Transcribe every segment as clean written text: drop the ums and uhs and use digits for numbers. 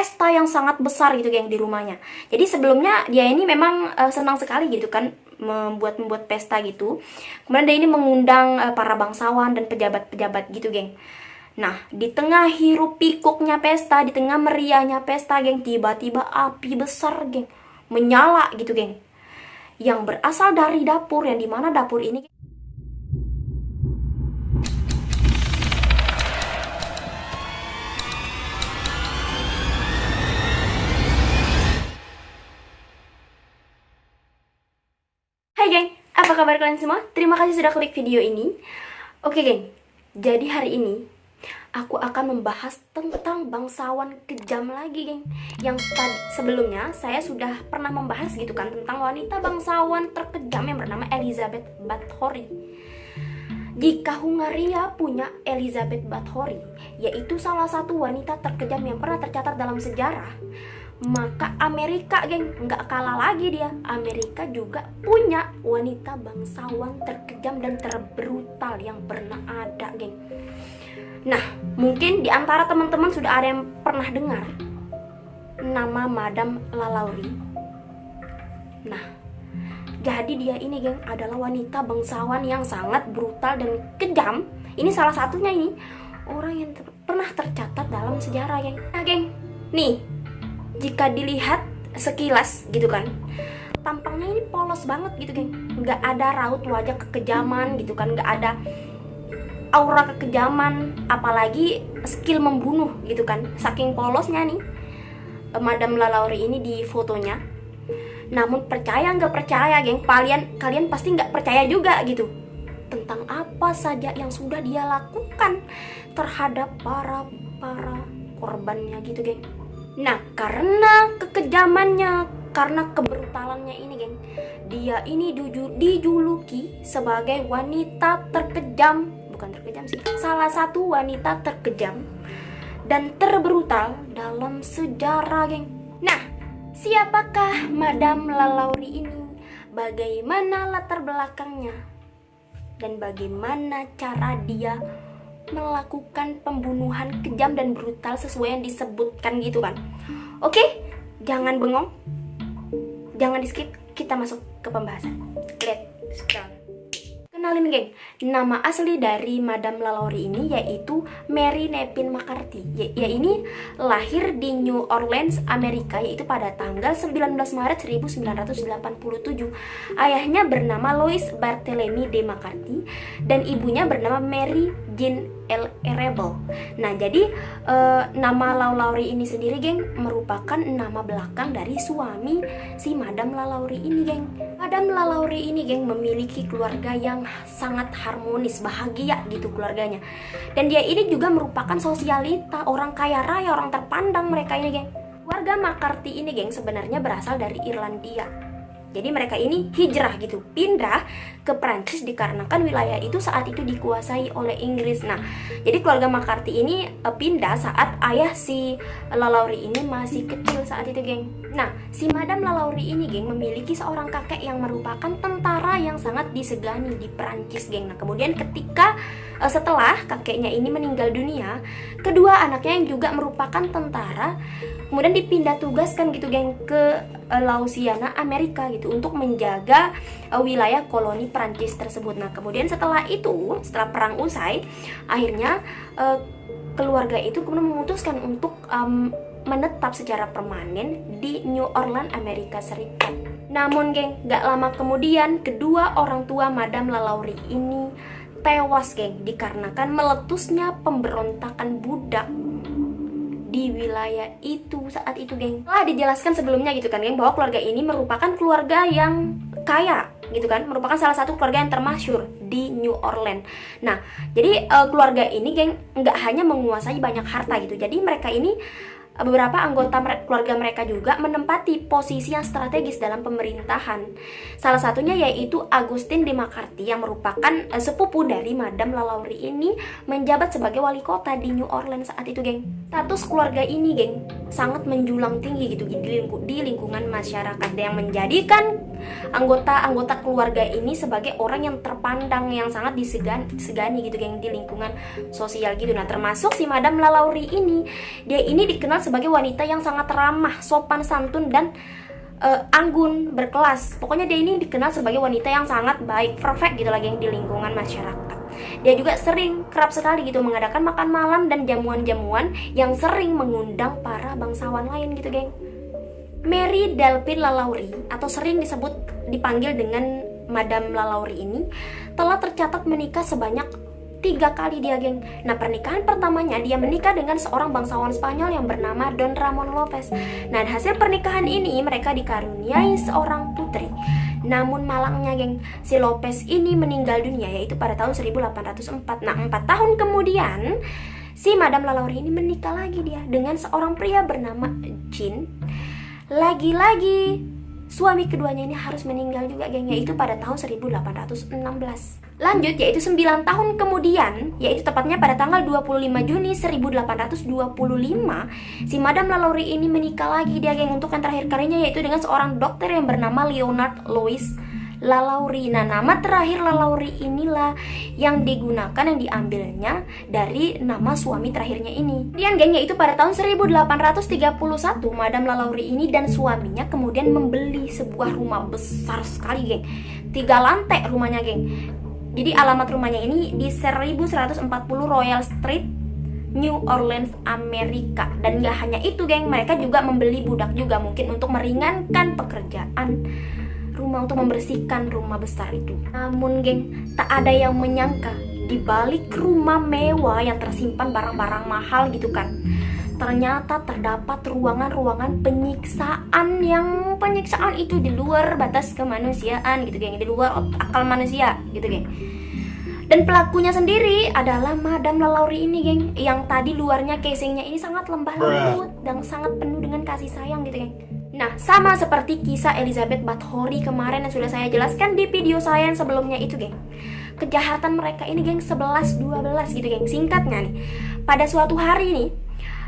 pesta yang sangat besar gitu geng di rumahnya. Jadi sebelumnya dia ini memang senang sekali gitu kan membuat pesta gitu. Kemudian dia ini mengundang para bangsawan dan pejabat-pejabat gitu geng. Nah, di tengah hiruk pikuknya pesta, di tengah meriahnya pesta geng, tiba-tiba api besar geng menyala gitu geng, yang berasal dari dapur, yang dimana dapur ini Hai geng, apa kabar kalian semua? Terima kasih sudah klik video ini. Oke geng, jadi hari ini aku akan membahas tentang bangsawan kejam lagi geng. Yang tadi sebelumnya saya sudah pernah membahas gitu kan tentang wanita bangsawan terkejam yang bernama Elizabeth Bathory. Jika Hungaria punya Elizabeth Bathory, yaitu salah satu wanita terkejam yang pernah tercatat dalam sejarah, maka Amerika geng nggak kalah lagi dia. Amerika juga punya wanita bangsawan terkejam dan terbrutal yang pernah ada geng. Nah, mungkin di antara teman-teman sudah ada yang pernah dengar nama Madame Lalaurie. Nah, jadi dia ini geng adalah wanita bangsawan yang sangat brutal dan kejam. Ini salah satunya ini orang yang pernah tercatat dalam sejarah geng. Nah geng, nih jika dilihat sekilas gitu kan, tampangnya ini polos banget gitu geng. Nggak ada raut wajah kekejaman gitu kan, nggak ada aura kekejaman, apalagi skill membunuh gitu kan. Saking polosnya nih Madame Lalaurie ini di fotonya. Namun percaya nggak percaya geng, kalian pasti nggak percaya juga gitu tentang apa saja yang sudah dia lakukan terhadap para korbannya gitu geng. Nah, karena kekejamannya, karena kebrutalannya ini geng, dia ini dijuluki sebagai wanita terkejam, bukan terkejam sih, salah satu wanita terkejam dan terbrutal dalam sejarah geng. Nah, siapakah Madame Lalaurie ini? Bagaimana latar belakangnya? Dan bagaimana cara dia melakukan pembunuhan kejam dan brutal sesuai yang disebutkan gitu kan. Oke, jangan bengong, jangan di skip, kita masuk ke pembahasan. Let's go. Kenalin geng, nama asli dari Madame Lalaurie ini yaitu Mary Nevin McCarthy. Ya ini lahir di New Orleans, Amerika, yaitu pada tanggal 19 Maret 1987. Ayahnya bernama Louis Barthélemy de McCarthy dan ibunya bernama Mary Jean L. Rebel. Nah, jadi nama Lalaurie ini sendiri geng merupakan nama belakang dari suami si Madame Lalaurie ini geng. Madame Lalaurie ini geng memiliki keluarga yang sangat harmonis, bahagia gitu keluarganya. Dan dia ini juga merupakan sosialita, orang kaya raya, orang terpandang mereka ini geng. Keluarga McCarthy ini geng sebenarnya berasal dari Irlandia. Jadi mereka ini hijrah gitu, pindah ke Prancis dikarenakan wilayah itu saat itu dikuasai oleh Inggris. Nah, jadi keluarga McCarthy ini pindah saat ayah si Lalaurie ini masih kecil saat itu geng. Nah, si Madame Lalaurie ini geng memiliki seorang kakek yang merupakan tentara yang sangat disegani di Prancis geng. Nah, kemudian ketika setelah kakeknya ini meninggal dunia, kedua anaknya yang juga merupakan tentara kemudian dipindah tugaskan gitu geng ke Louisiana, Amerika gitu untuk menjaga wilayah koloni Prancis tersebut. Nah, kemudian setelah itu, setelah perang usai, akhirnya keluarga itu kemudian memutuskan untuk menetap secara permanen di New Orleans, Amerika Serikat. Namun geng, gak lama kemudian kedua orang tua Madame Lalaurie ini tewas geng dikarenakan meletusnya pemberontakan budak di wilayah itu saat itu geng. Telah dijelaskan sebelumnya gitu kan geng bahwa keluarga ini merupakan keluarga yang kaya gitu kan, merupakan salah satu keluarga yang termasyhur di New Orleans. Nah, jadi keluarga ini geng nggak hanya menguasai banyak harta gitu, jadi mereka ini beberapa anggota keluarga mereka juga menempati posisi yang strategis dalam pemerintahan. Salah satunya yaitu Augustin de McCarthy yang merupakan sepupu dari Madame Lalaurie ini menjabat sebagai wali kota di New Orleans saat itu geng. Status keluarga ini geng sangat menjulang tinggi gitu di lingkungan masyarakat, yang menjadikan anggota keluarga ini sebagai orang yang terpandang, yang sangat disegani gitu geng di lingkungan sosial gitu. Nah, termasuk si Madam Lalaurie ini, dia ini dikenal sebagai wanita yang sangat ramah, sopan santun, dan anggun, berkelas. Pokoknya dia ini dikenal sebagai wanita yang sangat baik, perfect gitu lagi yang di lingkungan masyarakat. Dia juga kerap sekali gitu mengadakan makan malam dan jamuan-jamuan yang sering mengundang para bangsawan lain gitu, geng. Mary Delphine Lalaurie, atau sering dipanggil dengan Madam Lalaurie ini, telah tercatat menikah sebanyak 3 kali dia, geng. Nah, pernikahan pertamanya dia menikah dengan seorang bangsawan Spanyol yang bernama Don Ramon Lopez. Nah, hasil pernikahan ini mereka dikaruniai seorang putri. Namun malangnya, geng, si Lopez ini meninggal dunia yaitu pada tahun 1804. Nah, 4 tahun kemudian si Madam Lalaurie ini menikah lagi dia dengan seorang pria bernama Jean. Lagi-lagi suami keduanya ini harus meninggal juga, geng, yaitu pada tahun 1816. Lanjut, yaitu 9 tahun kemudian, yaitu tepatnya pada tanggal 25 Juni 1825, si Madam Lalaurie ini menikah lagi dia, geng, untuk yang terakhir kalinya, yaitu dengan seorang dokter yang bernama Leonard Louis Lalaurie. Nah, nama terakhir Lalaurie inilah yang digunakan, yang diambilnya dari nama suami terakhirnya ini. Kemudian, geng, yaitu pada tahun 1831, Madam Lalaurie ini dan suaminya kemudian membeli sebuah rumah besar sekali, geng. 3 lantai rumahnya, geng. Jadi alamat rumahnya ini di 1140 Royal Street, New Orleans, Amerika. Dan gak hanya itu, geng, mereka juga membeli budak juga, mungkin untuk meringankan pekerjaan rumah, untuk membersihkan rumah besar itu. Namun, geng, tak ada yang menyangka di balik rumah mewah yang tersimpan barang-barang mahal gitu kan, ternyata terdapat ruangan-ruangan penyiksaan, yang penyiksaan itu di luar batas kemanusiaan gitu, geng, di luar akal manusia gitu, geng. Dan pelakunya sendiri adalah Madam Lalaurie ini, geng, yang tadi luarnya casingnya ini sangat lembah lembut dan sangat penuh dengan kasih sayang gitu, geng. Nah, sama seperti kisah Elizabeth Bathory kemarin yang sudah saya jelaskan di video saya yang sebelumnya itu, geng. Kejahatan mereka ini, geng, 11-12 gitu, geng. Singkatnya nih, pada suatu hari nih,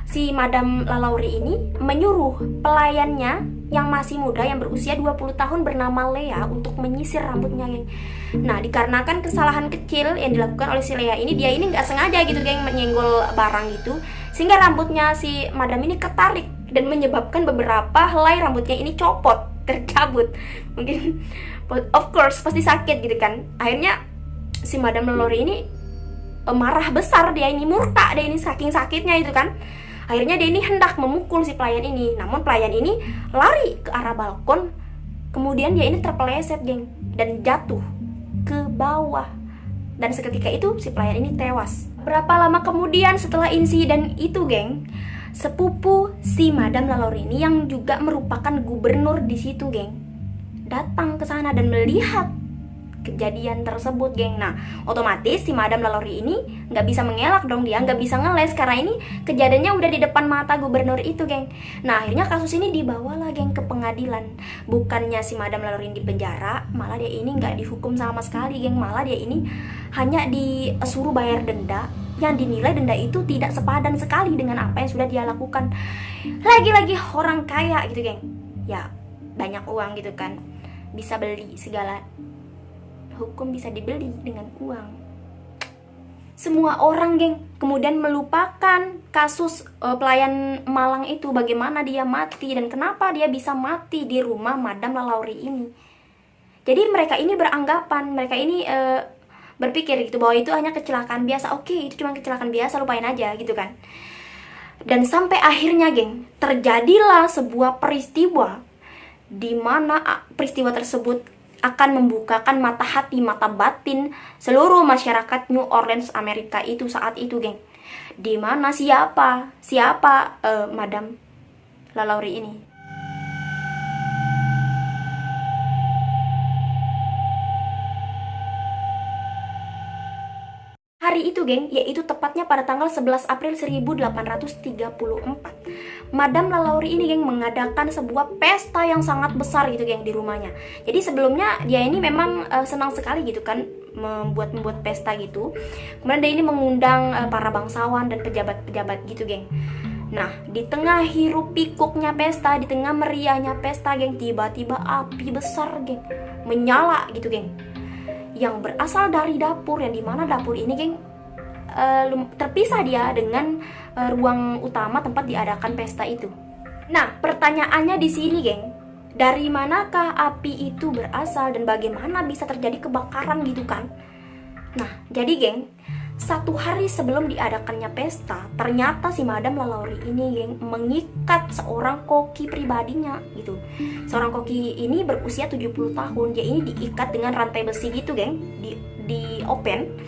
si Madam Lalaurie ini menyuruh pelayannya yang masih muda, yang berusia 20 tahun bernama Lea, untuk menyisir rambutnya, geng. Nah, dikarenakan kesalahan kecil yang dilakukan oleh si Lea ini, dia ini nggak sengaja gitu, geng, menyenggol barang gitu, sehingga rambutnya si Madam ini ketarik dan menyebabkan beberapa helai rambutnya ini copot, tercabut. Mungkin, of course, pasti sakit gitu kan. Akhirnya si Madam Lalaurie ini marah besar, dia ini murka, dia ini saking sakitnya itu kan. Akhirnya dia ini hendak memukul si pelayan ini, namun pelayan ini lari ke arah balkon. Kemudian dia ini terpeleset, geng, dan jatuh ke bawah. Dan seketika itu si pelayan ini tewas. Berapa lama kemudian setelah insiden itu, geng, sepupu si Madam Lalaurie ini yang juga merupakan gubernur di situ, geng, datang ke sana dan melihat kejadian tersebut, geng. Nah, otomatis si Madam Lalaurie ini nggak bisa mengelak dong, dia nggak bisa ngeles karena ini kejadiannya udah di depan mata gubernur itu, geng. Nah, akhirnya kasus ini dibawalah, geng, ke pengadilan. Bukannya si Madam Lalaurie ini dipenjara, malah dia ini nggak dihukum sama sekali, geng. Malah dia ini hanya disuruh bayar denda yang dinilai denda itu tidak sepadan sekali dengan apa yang sudah dia lakukan. Lagi-lagi orang kaya gitu, geng, ya banyak uang gitu kan, bisa beli segala. Hukum bisa dibeli dengan uang. Semua orang, geng, kemudian melupakan kasus pelayan Malang itu, bagaimana dia mati dan kenapa dia bisa mati di rumah Madam Lalaurie ini. Jadi mereka ini beranggapan, mereka ini berpikir gitu bahwa itu hanya kecelakaan biasa. Oke, itu cuma kecelakaan biasa, lupain aja gitu kan. Dan sampai akhirnya, geng, terjadilah sebuah peristiwa di mana peristiwa tersebut akan membukakan mata hati, mata batin seluruh masyarakat New Orleans, Amerika itu saat itu, geng. Di mana siapa Madam Lalaurie ini. Hari itu, geng, yaitu tepatnya pada tanggal 11 April 1834. Madam Lalaurie ini, geng, mengadakan sebuah pesta yang sangat besar gitu, geng, di rumahnya. Jadi sebelumnya dia ini memang senang sekali gitu kan membuat pesta gitu. Kemudian dia ini mengundang para bangsawan dan pejabat-pejabat gitu, geng. Nah, di tengah hiruk pikuknya pesta, di tengah meriahnya pesta, geng, tiba-tiba api besar, geng, menyala gitu, geng, yang berasal dari dapur, yang dimana dapur ini, geng, terpisah dia dengan ruang utama tempat diadakan pesta itu. Nah, pertanyaannya di sini, geng, dari manakah api itu berasal dan bagaimana bisa terjadi kebakaran gitu kan? Nah, jadi, geng, 1 hari sebelum diadakannya pesta, ternyata si Madam Lalaurie ini, geng, mengikat seorang koki pribadinya gitu. Seorang koki ini berusia 70 tahun. Dia ini diikat dengan rantai besi gitu, geng, di open.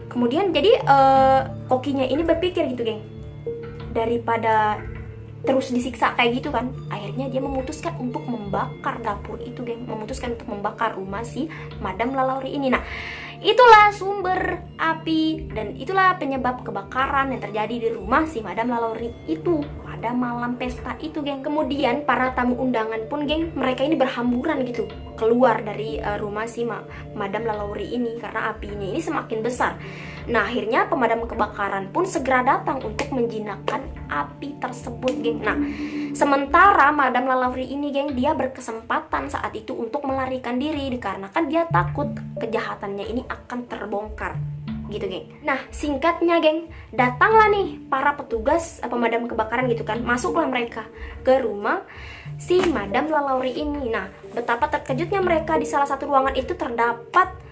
Kemudian jadi kokinya ini berpikir gitu, geng, daripada terus disiksa kayak gitu kan, akhirnya dia memutuskan untuk membakar dapur itu, geng, memutuskan untuk membakar rumah si Madam Lalaurie ini. Nah, itulah sumber api dan itulah penyebab kebakaran yang terjadi di rumah si Madam Lalaurie itu pada malam pesta itu, geng. Kemudian para tamu undangan pun, geng, mereka ini berhamburan gitu keluar dari rumah si Madam Lalaurie ini karena apinya ini semakin besar. Nah, akhirnya pemadam kebakaran pun segera datang untuk menjinakkan api tersebut, geng. Nah, sementara Madam Lalaurie ini, geng, dia berkesempatan saat itu untuk melarikan diri dikarenakan dia takut kejahatannya ini akan terbongkar gitu, geng. Nah, singkatnya, geng, datanglah nih para petugas pemadam kebakaran gitu kan, masuklah mereka ke rumah si Madam Lalaurie ini. Nah, betapa terkejutnya mereka, di salah satu ruangan itu terdapat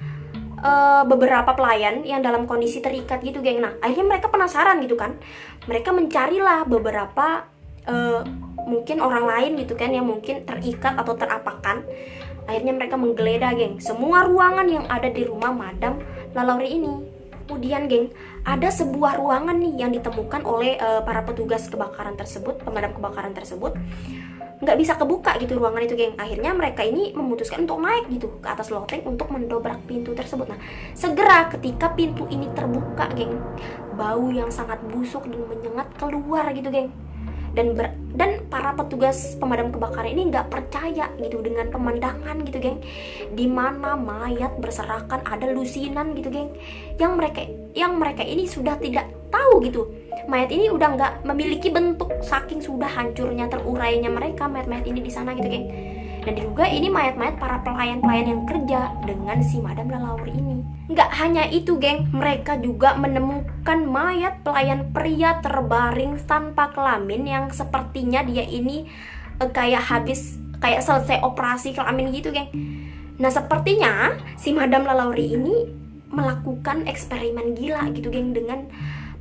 beberapa pelayan yang dalam kondisi terikat gitu, geng. Nah, akhirnya mereka penasaran gitu kan, mereka mencarilah beberapa mungkin orang lain gitu kan yang mungkin terikat atau terapakan. Akhirnya mereka menggeledah, geng, semua ruangan yang ada di rumah Madam Lalaurie ini. Kemudian, geng, ada sebuah ruangan nih yang ditemukan oleh para petugas kebakaran tersebut, pemadam kebakaran tersebut, nggak bisa kebuka gitu ruangan itu, geng. Akhirnya mereka ini memutuskan untuk naik gitu ke atas loteng untuk mendobrak pintu tersebut. Nah, segera ketika pintu ini terbuka, geng, bau yang sangat busuk dan menyengat keluar gitu, geng. Dan para petugas pemadam kebakaran ini nggak percaya gitu dengan pemandangan gitu, geng, di mana mayat berserakan, ada lusinan gitu, geng, yang mereka ini sudah tidak tahu gitu, mayat ini udah nggak memiliki bentuk saking sudah hancurnya, terurainya mereka mayat-mayat ini di sana gitu, geng. Dan diduga ini mayat-mayat para pelayan-pelayan yang kerja dengan si Madam Lalaurie ini. Nggak hanya itu, geng, mereka juga menemukan mayat pelayan pria terbaring tanpa kelamin yang sepertinya dia ini kayak selesai operasi kelamin gitu, geng. Nah, sepertinya si Madam Lalaurie ini melakukan eksperimen gila gitu, geng, dengan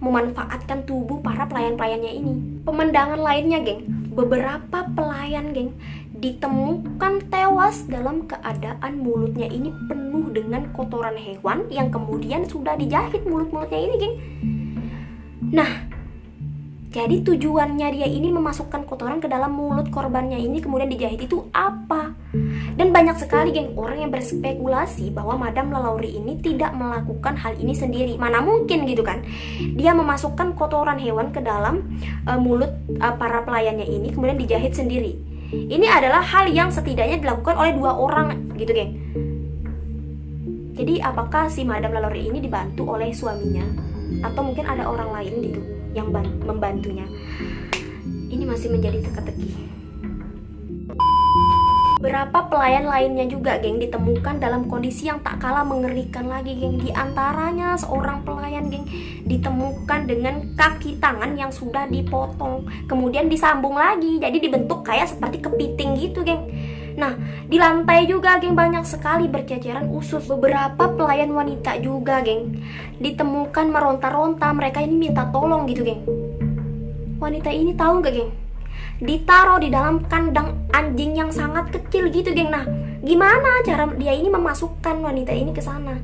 memanfaatkan tubuh para pelayan-pelayannya ini. Pemandangan lainnya, geng, beberapa pelayan, geng, ditemukan tewas dalam keadaan mulutnya ini penuh dengan kotoran hewan yang kemudian sudah dijahit mulut-mulutnya ini, geng. Nah, jadi tujuannya dia ini memasukkan kotoran ke dalam mulut korbannya ini kemudian dijahit itu apa? Dan banyak sekali, geng, orang yang berspekulasi bahwa Madam Lalaurie ini tidak melakukan hal ini sendiri. Mana mungkin gitu kan, dia memasukkan kotoran hewan ke dalam mulut para pelayannya ini kemudian dijahit sendiri. Ini adalah hal yang setidaknya dilakukan oleh 2 orang gitu, geng. Jadi apakah si Madam Lalaurie ini dibantu oleh suaminya atau mungkin ada orang lain gitu yang membantunya? Ini masih menjadi teka-teki. Beberapa pelayan lainnya juga, geng, ditemukan dalam kondisi yang tak kalah mengerikan lagi, geng. Di antaranya seorang pelayan, geng, ditemukan dengan kaki tangan yang sudah dipotong kemudian disambung lagi, jadi dibentuk kayak seperti kepiting gitu, geng. Nah, di lantai juga, geng, banyak sekali berceceran usus. Beberapa pelayan wanita juga, geng, ditemukan meronta-ronta, mereka ini minta tolong gitu, geng. Wanita ini tahu gak, geng? Ditaruh di dalam kandang anjing yang sangat kecil gitu, geng. Nah, gimana cara dia ini memasukkan wanita ini ke sana?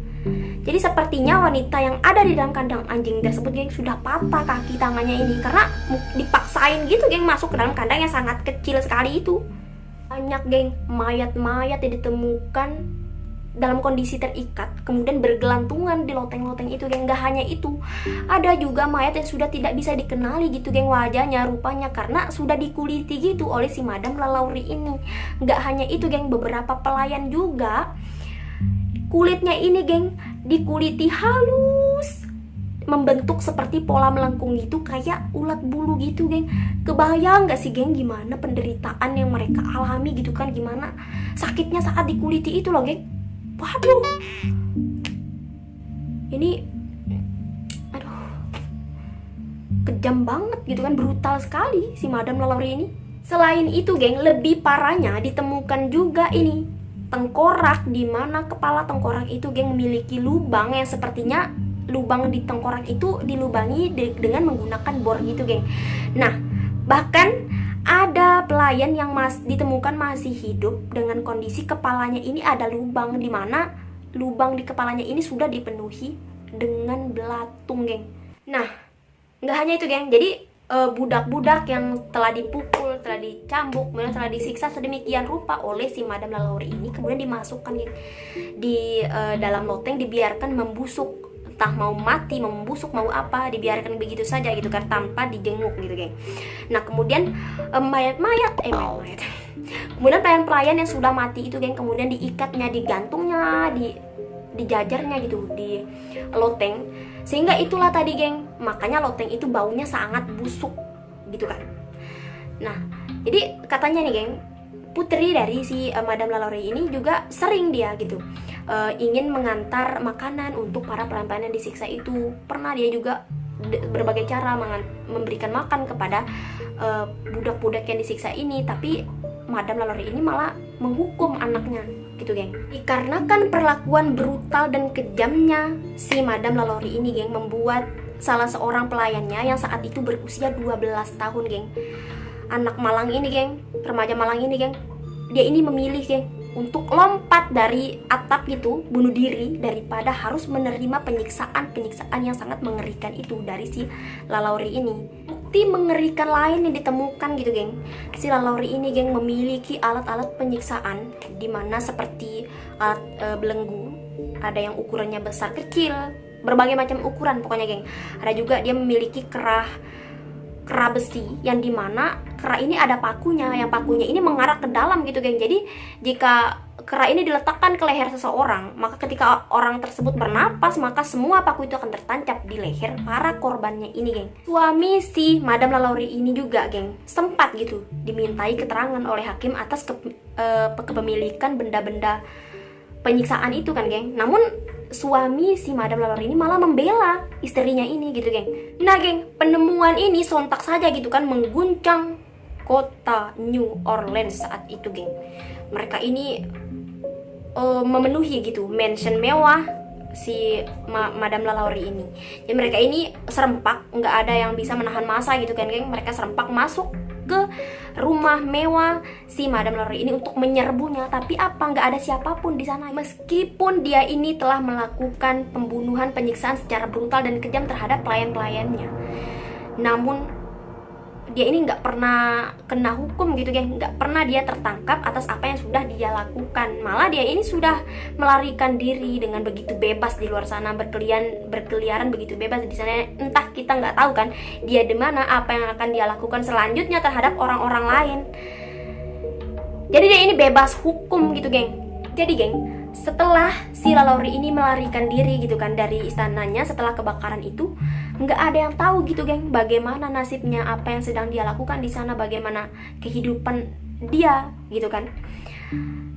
Jadi sepertinya wanita yang ada di dalam kandang anjing tersebut, geng, sudah patah kaki tangannya ini karena dipaksain gitu, geng, masuk ke dalam kandang yang sangat kecil sekali itu. Banyak, geng, mayat-mayat yang ditemukan dalam kondisi terikat kemudian bergelantungan di loteng-loteng itu, geng. Gak hanya itu, ada juga mayat yang sudah tidak bisa dikenali gitu, geng, wajahnya, rupanya, karena sudah dikuliti gitu oleh si Madam Lalaurie ini. Gak hanya itu, geng, beberapa pelayan juga kulitnya ini, geng, dikuliti halus membentuk seperti pola melengkung gitu, kayak ulat bulu gitu, geng. Kebayang gak sih, geng, gimana penderitaan yang mereka alami gitu kan, gimana sakitnya saat dikuliti itu loh, geng. Waduh, ini aduh, kejam banget gitu kan, brutal sekali si Madame Lalaurie ini. Selain itu, geng, lebih parahnya ditemukan juga ini tengkorak, di mana kepala tengkorak itu, geng, memiliki lubang yang sepertinya lubang di tengkorak itu dilubangi dengan menggunakan bor gitu, geng. Nah, bahkan ada pelayan yang ditemukan masih hidup dengan kondisi kepalanya ini ada lubang, di mana lubang di kepalanya ini sudah dipenuhi dengan belatung, geng. Nah, nggak hanya itu, geng. Jadi budak-budak yang telah dipukul, telah dicambuk, kemudian telah disiksa sedemikian rupa oleh si Madame Lalaurie ini, kemudian dimasukkan, geng, di dalam loteng, dibiarkan membusuk, entah mau mati, mau membusuk, mau apa, dibiarkan begitu saja gitu kan, tanpa dijenguk gitu, geng. Nah, kemudian mayat-mayat kemudian pelayan-pelayan yang sudah mati itu, geng, kemudian diikatnya, digantungnya, dijajarnya gitu di loteng, sehingga itulah tadi, geng, makanya loteng itu baunya sangat busuk gitu kan. Nah, jadi katanya nih, geng, putri dari si Madame Lalaurie ini juga sering dia gitu ingin mengantar makanan untuk para pelayan-pelayan yang disiksa itu. Pernah dia juga berbagai cara memberikan makan kepada budak-budak yang disiksa ini, tapi Madame Lalaurie ini malah menghukum anaknya gitu, geng. Dikarenakan perlakuan brutal dan kejamnya si Madame Lalaurie ini, geng, membuat salah seorang pelayannya yang saat itu berusia 12 tahun, geng, anak Malang ini, geng, remaja Malang ini, geng, dia ini memilih, geng, untuk lompat dari atap gitu, bunuh diri, daripada harus menerima penyiksaan yang sangat mengerikan itu dari si Lalaurie ini. Bukti mengerikan lain yang ditemukan gitu, geng, si Lalaurie ini, geng, memiliki alat-alat penyiksaan, dimana seperti alat belenggu, ada yang ukurannya besar kecil, berbagai macam ukuran pokoknya, geng. Ada juga dia memiliki kerah besi, yang dimana kerah ini ada pakunya, yang pakunya ini mengarah ke dalam gitu, geng. Jadi jika kerah ini diletakkan ke leher seseorang, maka ketika orang tersebut bernapas, maka semua paku itu akan tertancap di leher para korbannya ini, geng. Suami si Madame Lalaurie ini juga, geng, sempat gitu dimintai keterangan oleh hakim atas kepemilikan benda-benda penyiksaan itu kan, geng. Namun suami si Madame Lalaurie ini malah membela istrinya ini gitu, geng. Nah, geng, penemuan ini sontak saja gitu kan mengguncang kota New Orleans saat itu, geng. Mereka ini memenuhi gitu mansion mewah si Madame Lalaurie ini. Jadi mereka ini serempak, nggak ada yang bisa menahan massa gitu kan, geng. Mereka serempak masuk ke rumah mewah si Madame Lalaurie ini untuk menyerbunya, tapi apa, nggak ada siapapun di sana. Meskipun dia ini telah melakukan pembunuhan, penyiksaan secara brutal dan kejam terhadap pelayan-pelayannya, namun dia ini nggak pernah kena hukum gitu, geng. Nggak pernah dia tertangkap atas apa yang sudah dia lakukan. Malah dia ini sudah melarikan diri dengan begitu bebas di luar sana, berkeliaran begitu bebas di sana. Entah, kita nggak tahu kan dia di mana, apa yang akan dia lakukan selanjutnya terhadap orang-orang lain. Jadi dia ini bebas hukum gitu, geng. Jadi, geng, setelah si Lalaurie ini melarikan diri gitu kan dari istananya setelah kebakaran itu, nggak ada yang tahu gitu, geng, bagaimana nasibnya, apa yang sedang dia lakukan di sana, bagaimana kehidupan dia gitu kan.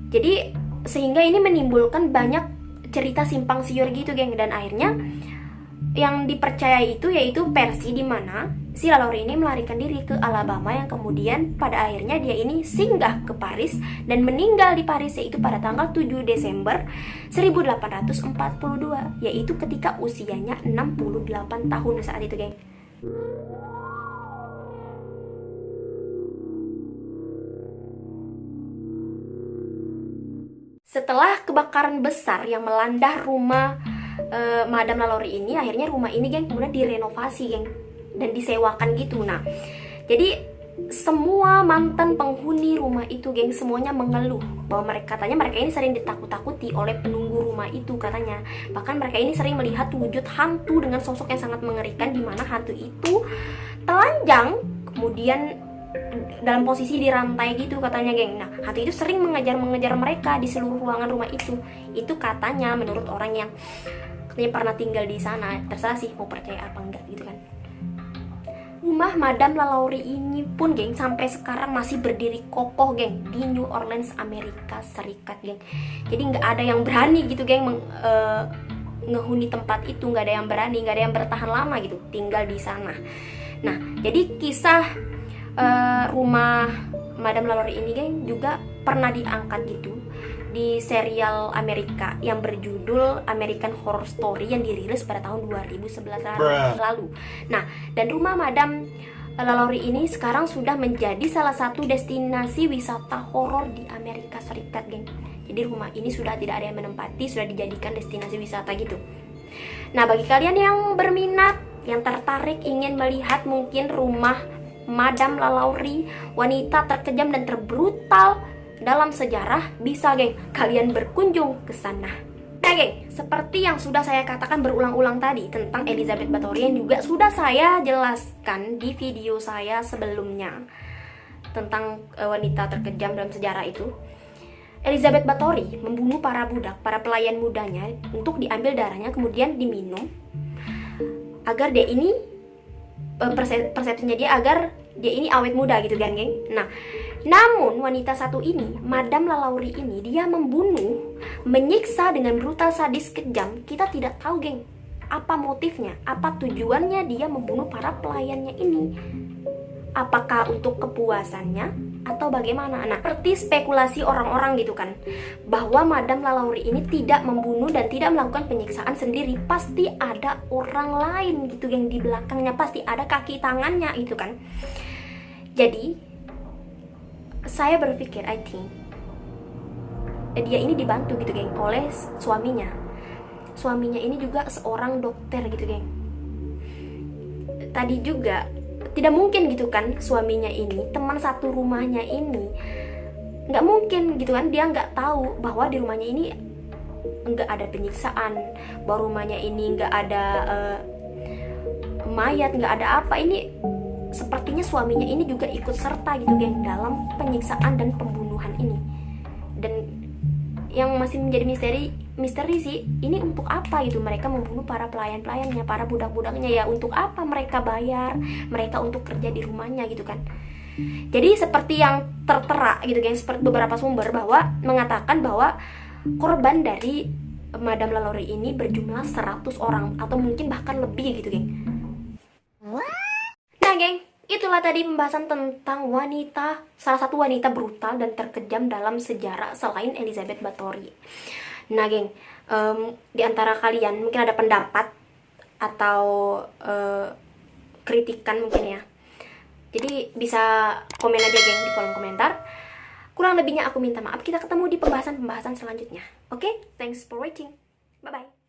Jadi sehingga ini menimbulkan banyak cerita simpang siur gitu, geng, dan akhirnya yang dipercaya itu yaitu versi di mana si Lalaurie ini melarikan diri ke Alabama, yang kemudian pada akhirnya dia ini singgah ke Paris dan meninggal di Paris, yaitu pada tanggal 7 Desember 1842, yaitu ketika usianya 68 tahun saat itu, geng. Setelah kebakaran besar yang melanda rumah Madame Lalaurie ini, akhirnya rumah ini, geng, kemudian direnovasi, geng, dan disewakan gitu. Nah, jadi semua mantan penghuni rumah itu, geng, semuanya mengeluh bahwa katanya mereka ini sering ditakut-takuti oleh penunggu rumah itu katanya. Bahkan mereka ini sering melihat wujud hantu dengan sosok yang sangat mengerikan, di mana hantu itu telanjang, kemudian dalam posisi dirantai gitu katanya, geng. Nah, hantu itu sering mengejar mereka di seluruh ruangan rumah itu. Itu katanya menurut orang yang katanya pernah tinggal di sana. Terserah sih mau percaya apa enggak gitu kan. Rumah Madame Lalaurie ini pun geng sampai sekarang masih berdiri kokoh geng di New Orleans, Amerika Serikat geng. Jadi nggak ada yang berani gitu geng ngehuni tempat itu, nggak ada yang berani, nggak ada yang bertahan lama gitu tinggal di sana. Nah, jadi kisah rumah Madame Lalaurie ini geng juga pernah diangkat gitu di serial Amerika yang berjudul American Horror Story yang dirilis pada tahun 2011 lalu. Nah, dan rumah Madame Lalaurie ini sekarang sudah menjadi salah satu destinasi wisata horor di Amerika Serikat, geng. Jadi rumah ini sudah tidak ada yang menempati, sudah dijadikan destinasi wisata gitu. Nah, bagi kalian yang berminat, yang tertarik ingin melihat mungkin rumah Madame Lalaurie, wanita terkejam dan terbrutal dalam sejarah, bisa geng kalian berkunjung ke sana. Nah geng, seperti yang sudah saya katakan berulang-ulang tadi tentang Elizabeth Bathory yang juga sudah saya jelaskan di video saya sebelumnya tentang wanita terkejam dalam sejarah itu. Elizabeth Bathory membunuh para budak, para pelayan mudanya untuk diambil darahnya kemudian diminum agar dia ini persepsinya dia agar dia ini awet muda gitu kan geng. Nah, namun wanita satu ini, Madame Lalaurie ini, dia membunuh, menyiksa dengan brutal, sadis, kejam. Kita tidak tahu geng apa motifnya, apa tujuannya dia membunuh para pelayannya ini. Apakah untuk kepuasannya atau bagaimana? Nah, seperti spekulasi orang-orang gitu kan, bahwa Madame Lalaurie ini tidak membunuh dan tidak melakukan penyiksaan sendiri, pasti ada orang lain gitu yang di belakangnya, pasti ada kaki tangannya itu kan. Jadi saya berpikir, I think dia ini dibantu gitu geng oleh suaminya. Suaminya ini juga seorang dokter gitu geng. Tadi juga tidak mungkin gitu kan suaminya ini, teman satu rumahnya ini, nggak mungkin gitu kan dia nggak tahu bahwa di rumahnya ini nggak ada penyiksaan, bahwa rumahnya ini nggak ada mayat, nggak ada apa. Ini sepertinya suaminya ini juga ikut serta gitu geng dalam penyiksaan dan pembunuhan ini. Dan yang masih menjadi misteri sih, ini untuk apa gitu mereka membunuh para pelayan-pelayannya, para budak-budaknya, ya untuk apa mereka bayar mereka untuk kerja di rumahnya gitu kan. Jadi seperti yang tertera gitu geng, seperti beberapa sumber bahwa mengatakan bahwa korban dari Madame Lalaurie ini berjumlah 100 orang atau mungkin bahkan lebih gitu geng. Nah geng, itulah tadi pembahasan tentang wanita, salah satu wanita brutal dan terkejam dalam sejarah selain Elizabeth Bathory. Nah geng, di antara kalian mungkin ada pendapat atau kritikan mungkin ya. Jadi bisa komen aja geng di kolom komentar. Kurang lebihnya aku minta maaf. Kita ketemu di pembahasan-pembahasan selanjutnya. Oke, thanks for watching. Bye-bye.